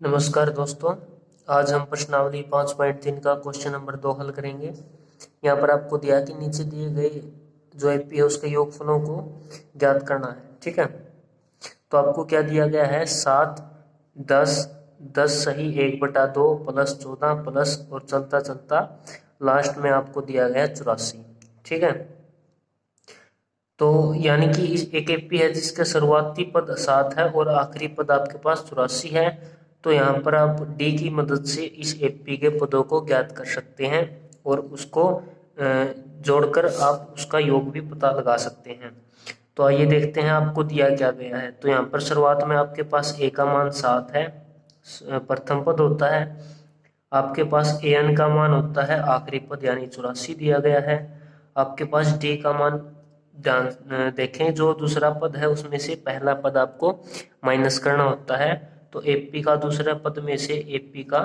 नमस्कार दोस्तों। आज हम प्रश्नावली 5.3 का क्वेश्चन नंबर 2 हल करेंगे। यहाँ पर आपको दिया कि नीचे दिए गए जो एपी है उसके योगफलों को ज्ञात करना है। ठीक है, तो आपको क्या दिया गया है? 7, 10, 10 सही 1/2 प्लस 14 प्लस और चलता चलता लास्ट में आपको दिया गया 84। ठीक है, तो यानी कि इस एक एपी है जिसका शुरुआती पद 7 है और आखिरी पद आपके पास 84 है। तो यहाँ पर आप डी की मदद से इस एपी के पदों को ज्ञात कर सकते हैं और उसको जोड़कर आप उसका योग भी पता लगा सकते हैं। तो आइए देखते हैं आपको दिया क्या गया है। तो यहाँ पर शुरुआत में आपके पास ए का मान 7 है, प्रथम पद होता है। आपके पास ए एन का मान होता है आखिरी पद यानी 84 दिया गया है। आपके पास डी का मान ध्यान देखें, जो दूसरा पद है उसमें से पहला पद आपको माइनस करना होता है। तो एपी का दूसरा पद में से एपी का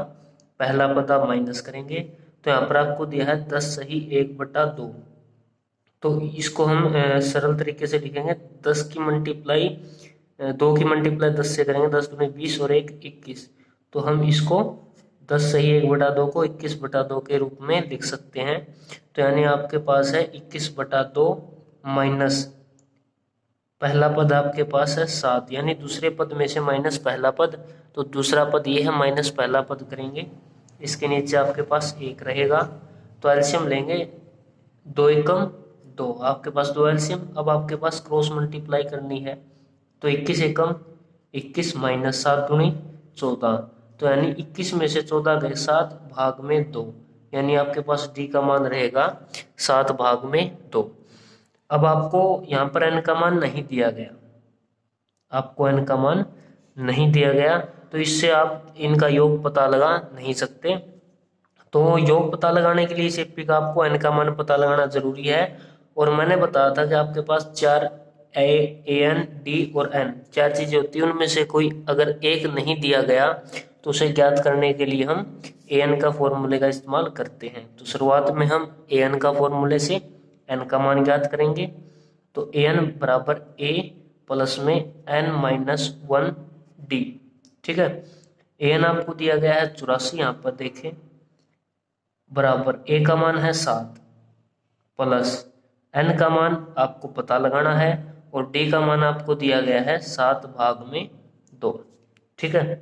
पहला पद आप माइनस करेंगे। तो यहाँ पर आपको दिया है 10 सही 1/2। तो इसको हम सरल तरीके से लिखेंगे। 10 की मल्टीप्लाई 2 की मल्टीप्लाई 10 से करेंगे, 10 दूनी 20 और 1 21। तो हम इसको 10 सही 1/2 को 21/2 के रूप में लिख सकते हैं। तो यानी आपके पास है 21/2 माइनस पहला पद आपके पास है 7, यानी दूसरे पद में से माइनस पहला पद। तो दूसरा पद ये है, माइनस पहला पद करेंगे, इसके नीचे आपके पास 1 रहेगा। तो एल्शियम लेंगे, 2 एकम 2, आपके पास 2 एल्शियम। अब आपके पास क्रॉस मल्टीप्लाई करनी है। तो 21 एकम 21 माइनस 7 दूनी 14। तो यानी 21 में से 14 गए 7 भाग में 2, यानी आपके पास डी का मान रहेगा 7 भाग में 2। अब आपको यहाँ पर n का मान नहीं दिया गया, आपको n का मान नहीं दिया गया, तो इससे आप इनका योग पता लगा नहीं सकते। तो योग पता लगाने के लिए इस एपी का आपको n का मान पता लगाना जरूरी है। और मैंने बताया था कि आपके पास 4 एन डी और एन 4 चीजें होती है, उनमें से कोई अगर एक नहीं दिया गया तो उसे ज्ञात करने के लिए हम ए एन का फॉर्मूले का इस्तेमाल करते हैं। तो शुरुआत में हम ए एन का फॉर्मूले से एन का मान ज्ञात करेंगे। तो ए एन बराबर ए प्लस में एन माइनस 1 डी। ठीक है, ए एन आपको दिया गया है 84, यहाँ पर देखें, बराबर ए का मान है 7 प्लस एन का मान आपको पता लगाना है और डी का मान आपको दिया गया है 7 भाग में 2। ठीक है,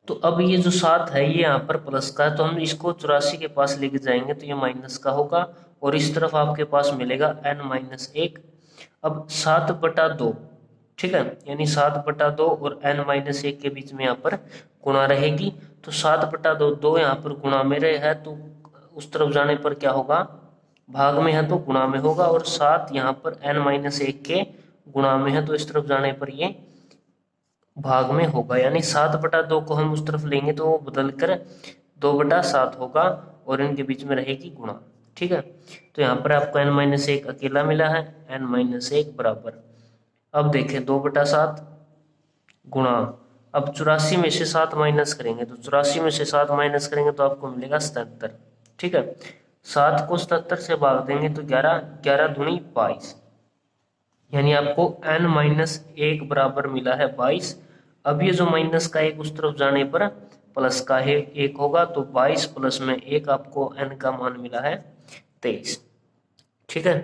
तो अब ये जो 7 है ये यहाँ पर प्लस का है, तो हम इसको 84 के पास लेके जाएंगे तो ये माइनस का होगा और इस तरफ आपके पास मिलेगा n-1। अब 7/2, ठीक है, यानी 7/2 और n-1 के बीच में यहाँ पर गुणा रहेगी। तो 7/2 2 यहाँ पर गुणा में रहे है, तो उस तरफ जाने पर क्या होगा? भाग में है तो गुणा में होगा, और 7 यहाँ पर n-1 के गुणा में है तो इस तरफ जाने पर ये भाग में होगा। यानी 7/2 को हम उस तरफ लेंगे तो वो बदल कर 2/7 होगा और इनके बीच में रहेगी गुणा। ठीक है, तो यहाँ पर आपको n-1 अकेला मिला है, n-1 बराबर, अब देखें 2/7 गुणा, अब 84 में से 7 माइनस करेंगे, तो 84 में से 7 माइनस करेंगे तो आपको मिलेगा 77। ठीक है, 7 को 77 से भाग देंगे तो 11, 11 दूनी 22, यानी आपको n-1 बराबर मिला है 22। अब ये जो माइनस का एक उस तरफ जाने पर प्लस का है 1 होगा, तो 22 प्लस में 1 आपको n का मान मिला है 23। ठीक है,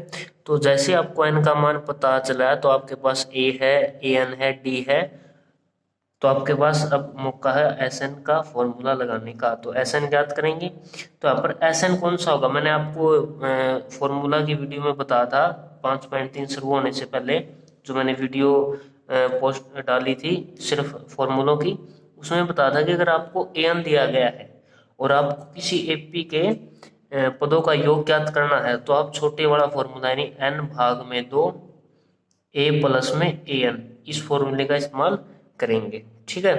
तो जैसे आपको n का मान पता चला है तो आपके पास a है, an है, d है, तो आपके पास अब मौका है एस एन का फॉर्मूला लगाने का। तो एस एन ज्ञात करेंगे। तो यहाँ पर एस एन कौन सा होगा? मैंने आपको फॉर्मूला की वीडियो में बताया था 5.3 शुरू होने से पहले, जो मैंने वीडियो पोस्ट डाली थी सिर्फ फॉर्मूलों की, उसमें बताया था कि अगर आपको ए एन दिया गया है और आपको किसी एपी के पदों का योग ज्ञात करना है तो आप छोटे वाला फॉर्मूला यानी एन भाग में 2 ए प्लस में ए एन, इस फॉर्मूले का इस्तेमाल करेंगे। ठीक है,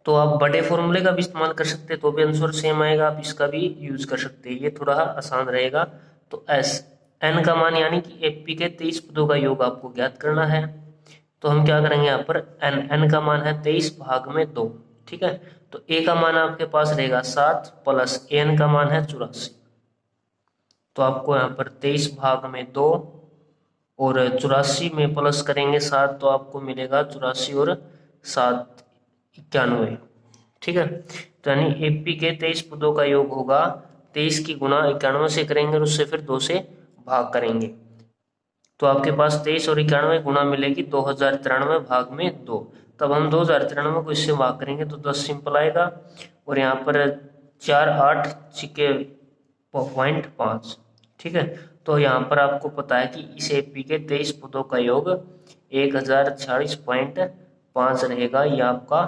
तो आप बड़े फॉर्मूले का भी इस्तेमाल कर सकते हैं तो भी आंसर सेम आएगा, आप इसका भी यूज कर सकते हैं, ये थोड़ा आसान रहेगा। तो एस एन का मान यानी कि एपी के 23 पदों का योग आपको ज्ञात करना है। तो हम क्या करेंगे, यहाँ पर एन एन का मान है 23 भाग में 2। ठीक है, तो ए का मान आपके पास रहेगा 7 प्लस एन का मान है 84। तो आपको यहाँ पर 23 भाग में 2 और 84 में प्लस करेंगे 7 तो आपको मिलेगा 84 और 7 91। ठीक है, तो यानी एपी के 23 पदों का योग होगा 23 की गुणा 91 से करेंगे और उससे फिर 2 से भाग करेंगे, तो आपके पास 23 और 91 गुणा मिलेगी 2093 भाग में 2। तब हम 2093 को इससे भाग करेंगे तो 10 सिंपल आएगा, और यहाँ पर 4 8 छिके .5। ठीक है, तो यहाँ पर आपको पता है कि इस एपी के 23 पदों का योग 1046.5 रहेगा, ये आपका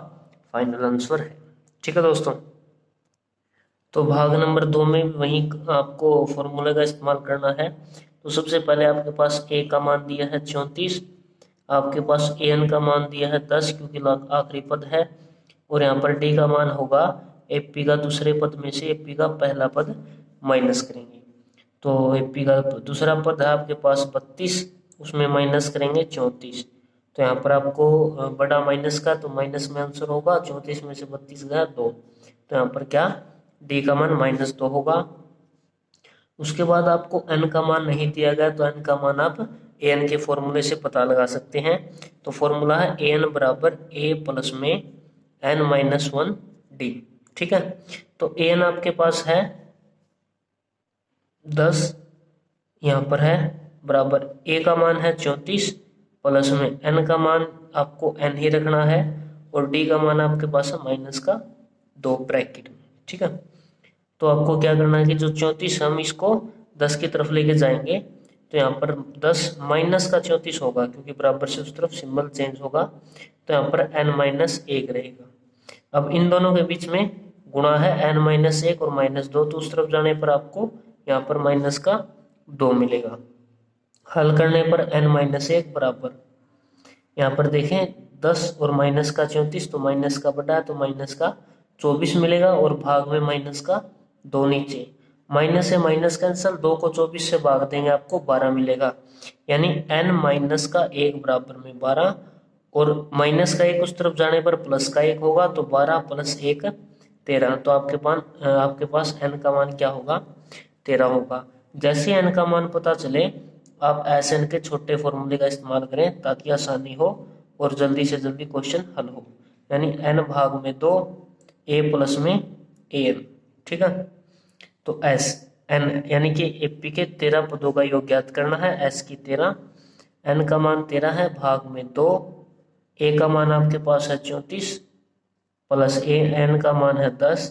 फाइनल आंसर है। ठीक है दोस्तों, तो भाग नंबर 2 में वही आपको फॉर्मूले का इस्तेमाल करना है। तो सबसे पहले आपके पास ए का मान दिया है 34, आपके पास ए एन का मान दिया है 10 क्योंकि आखिरी पद है, और यहाँ पर डी का मान होगा एपी का दूसरे पद में से एपी का पहला पद माइनस करेंगे, तो एपी का दूसरा पद है आपके पास 32, उसमें माइनस करेंगे 34, तो यहाँ पर आपको बड़ा माइनस का, तो माइनस में आंसर होगा 34 में से 32 गया 2, तो यहाँ पर क्या डी का मान -2 होगा। उसके बाद आपको एन का मान नहीं दिया गया, तो एन का मान आप ए एन के फॉर्मूले से पता लगा सकते हैं। तो फॉर्मूला है ए एन बराबर ए प्लस में एन माइनस 1 डी। ठीक है, तो ए एन आपके पास है 10, यहाँ पर है बराबर ए का मान है 34 प्लस में एन का मान आपको एन ही रखना है, और डी का मान आपके पास है माइनस का 2 ब्रैकेट में। ठीक है, तो आपको क्या करना है कि जो 34 हम इसको 10 की तरफ लेके जाएंगे, तो यहाँ पर 10 माइनस का 34 होगा क्योंकि बराबर से उस तरफ सिंबल चेंज होगा, तो यहाँ पर n-1 रहेगा। अब इन दोनों के बीच में गुणा है n-1 और -2, तो उस तरफ जाने पर आपको यहाँ पर माइनस का 2 मिलेगा। हल करने पर n-1 बराबर, यहाँ पर देखें 10 और माइनस का 34, तो माइनस का बटा तो माइनस का 24 मिलेगा, और भाग में माइनस का 2 नीचे, माइनस से माइनस कैंसल, 2 को 24 से भाग देंगे आपको 12 मिलेगा, यानी n-1 बराबर में 12, और माइनस का 1 उस तरफ जाने पर प्लस का 1 होगा, तो 12 + 1 13, तो आपके पास n का मान क्या होगा 13 होगा। जैसे n का मान पता चले आप SN के छोटे फॉर्मूले का इस्तेमाल करें ताकि आसानी हो और जल्दी से जल्दी क्वेश्चन हल हो, यानी n भाग में 2 a प्लस में an। ठीक है, तो s n यानी कि एपी के 13 पदों का योग ज्ञात करना है, s की 13, n का मान 13 है, भाग में 2, a का मान आपके पास है 34 प्लस n का मान है 10,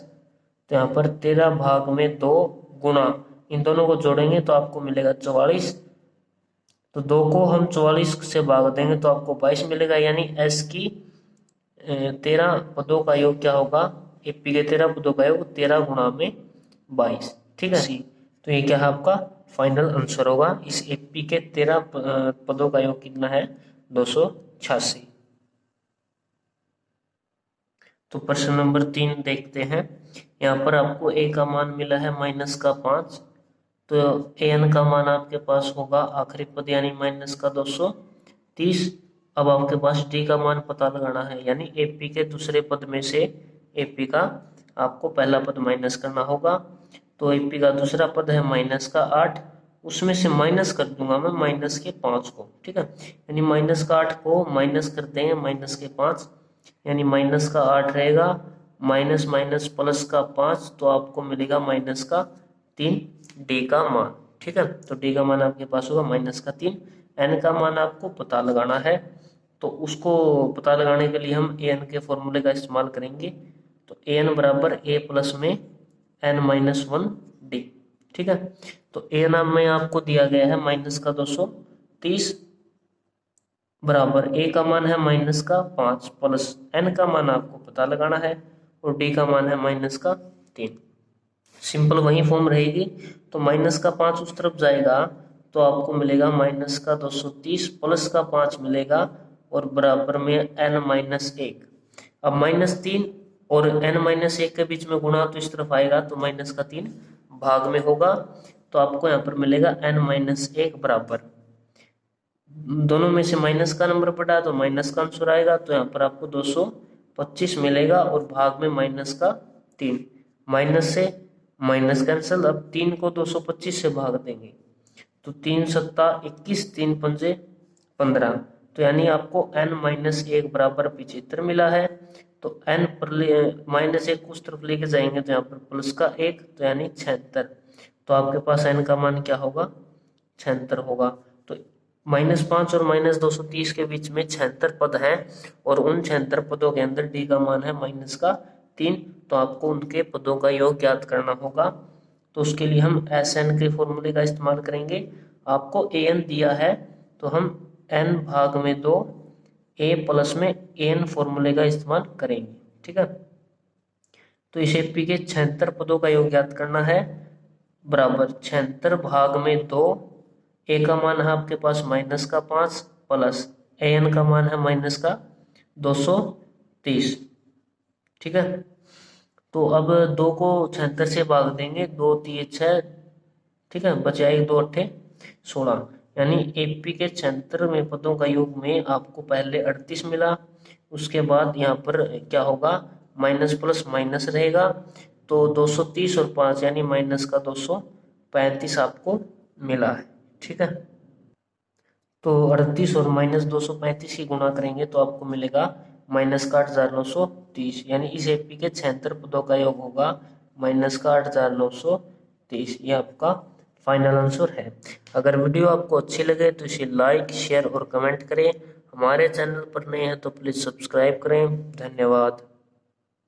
तो यहाँ पर 13 भाग में 2 गुणा, इन दोनों को जोड़ेंगे तो आपको मिलेगा 44, तो 2 को हम 44 से भाग देंगे तो आपको 22 मिलेगा, यानी s की 13 पदों का योग क्या होगा, एपी के 13 पदों का योग 13 गुणा में 22। ठीक है, तो ये क्या है आपका फाइनल आंसर होगा, इस एपी के 13 पदों का योग कितना है 286। तो प्रश्न नंबर 3 देखते हैं, यहाँ पर आपको a का मान मिला है -5, तो an का मान आपके पास होगा आखिरी पद यानी -230। अब आपके पास d का मान पता लगाना है, यानी एपी के दूसरे पद में से एपी का आपको पहला पद माइनस करना होगा, तो एपी का दूसरा पद है -8, उसमें से माइनस कर दूंगा मैं -5 को। ठीक है, यानी -8 को माइनस कर देंगे -5, यानी -8 रहेगा, माइनस माइनस प्लस का 5, तो आपको मिलेगा -3 डी का मान। ठीक है, तो डी का मान आपके पास होगा -3। एन का मान आपको पता लगाना है, तो उसको पता लगाने के लिए हम ए एन के फॉर्मूले का इस्तेमाल करेंगे, तो ए एन बराबर ए प्लस में n-1 डी। ठीक है, तो ए नाम में आपको दिया गया है -230 बराबर ए का मान है -5 प्लस एन का मान आपको पता लगाना है, और डी का मान है -3। सिंपल वही फॉर्म रहेगी, तो -5 उस तरफ जाएगा तो आपको मिलेगा -230 प्लस का 5 मिलेगा, और बराबर में n-1। अब -3 और n-1 के बीच में गुणा तो इस तरफ आएगा, तो -3 भाग में होगा, तो आपको यहाँ पर मिलेगा n-1 बराबर, दोनों में से माइनस का नंबर पड़ा तो माइनस का आंसर आएगा, तो यहाँ पर आपको 225 मिलेगा, और भाग में -3, माइनस से माइनस कैंसल, अब 3 को 225 से भाग देंगे तो 3 × 7 = 21, 3 × 5 = 15, तो यानी आपको n-1 बराबर 75 मिला है। तो n पर -1 उस तरफ लेके जाएंगे तो यहाँ पर प्लस का 1, तो यानी 76। तो आपके पास n का मान क्या होगा, 76 होगा। तो -5 और -230 के बीच में 76 पद हैं और उन 76 पदों के अंदर d का मान है -3। तो आपको उनके पदों का योग ज्ञात करना होगा। तो उसके लिए हम Sn के फॉर्मूले का इस्तेमाल करेंगे। आपको an दिया है तो हम n/2 a प्लस में an फॉर्मूले का इस्तेमाल करेंगे, ठीक है। तो इस एपी के 76 पदों का योग ज्ञात करना है, बराबर 76/2। ए का मान है आपके पास -5 प्लस an का मान है -230, ठीक है। तो अब 2 को 76 से भाग देंगे, 2 3 6, ठीक है, बचा 1 2 8 16। यानी एपी के 76 में पदों का योग में आपको पहले 38 मिला, उसके बाद यहाँ पर क्या होगा, माइनस प्लस माइनस रहेगा। तो 230 और 5 यानी माइनस का 235 आपको मिला है, ठीक है। तो 38 और -235 की गुणा करेंगे तो आपको मिलेगा -8,930। यानी इस एपी के 76 पदों का योग होगा -8,930। ये आपका फाइनल आंसर है। अगर वीडियो आपको अच्छी लगे तो इसे लाइक शेयर और कमेंट करें। हमारे चैनल पर नए हैं तो प्लीज़ सब्सक्राइब करें। धन्यवाद।